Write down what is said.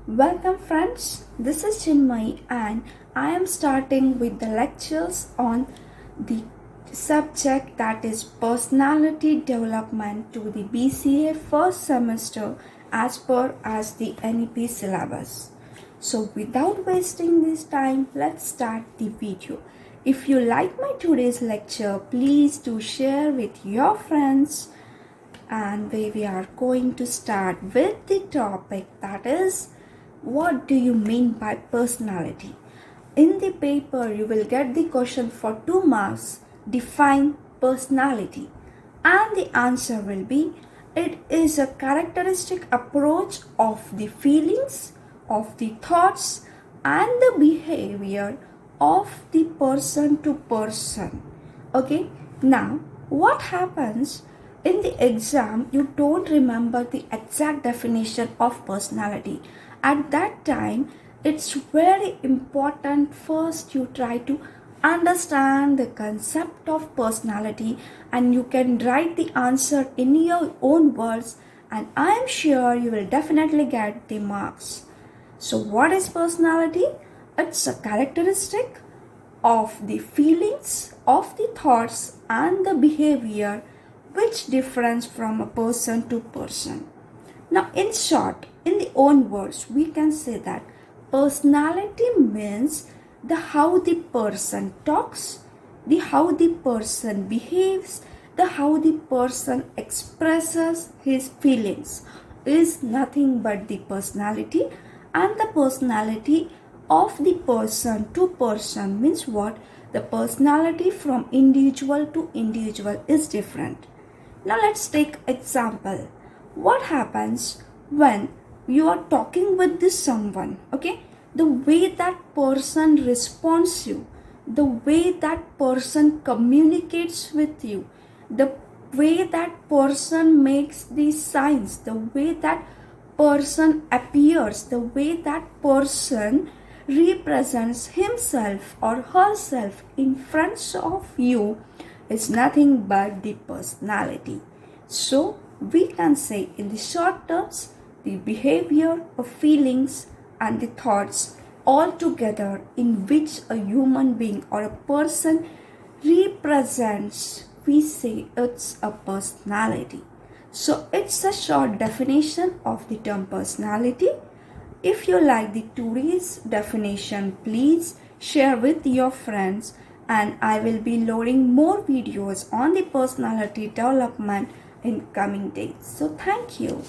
Welcome friends, this is Chinmay and I am starting with the lectures on the subject that is personality development to the BCA first semester as per as the NEP syllabus. So without wasting this time, let's start the video. If you like my today's lecture, please do share with your friends, and we are going to start with the topic that is, what do you mean by personality? In the paper, you will get the question for 2 marks, define personality. And the answer will be, it is a characteristic approach of the feelings, of the thoughts, and the behavior of the person to person. Okay, now what happens in the exam? You don't remember the exact definition of personality. At that time, it's very important first you try to understand the concept of personality, and you can write the answer in your own words, and I am sure you will definitely get the marks. So what is personality? It's a characteristic of the feelings, of the thoughts, and the behavior which differs from a person to person. Now, in short, in the own words, we can say that personality means the how the person talks, the how the person behaves, the how the person expresses his feelings is nothing but the personality. And the personality of the person to person means what? The personality from individual to individual is different. Now let's take example. What happens when you are talking with this someone? Okay, the way that person responds you, the way that person communicates with you, the way that person makes these signs, the way that person appears, the way that person represents himself or herself in front of you is nothing but the personality. So we can say in the short terms, the behavior of feelings and the thoughts all together in which a human being or a person represents, we say it's a personality. So it's a short definition of the term personality. If you like the today's definition, please share with your friends, and I will be loading more videos on the personality development in coming days. So thank you.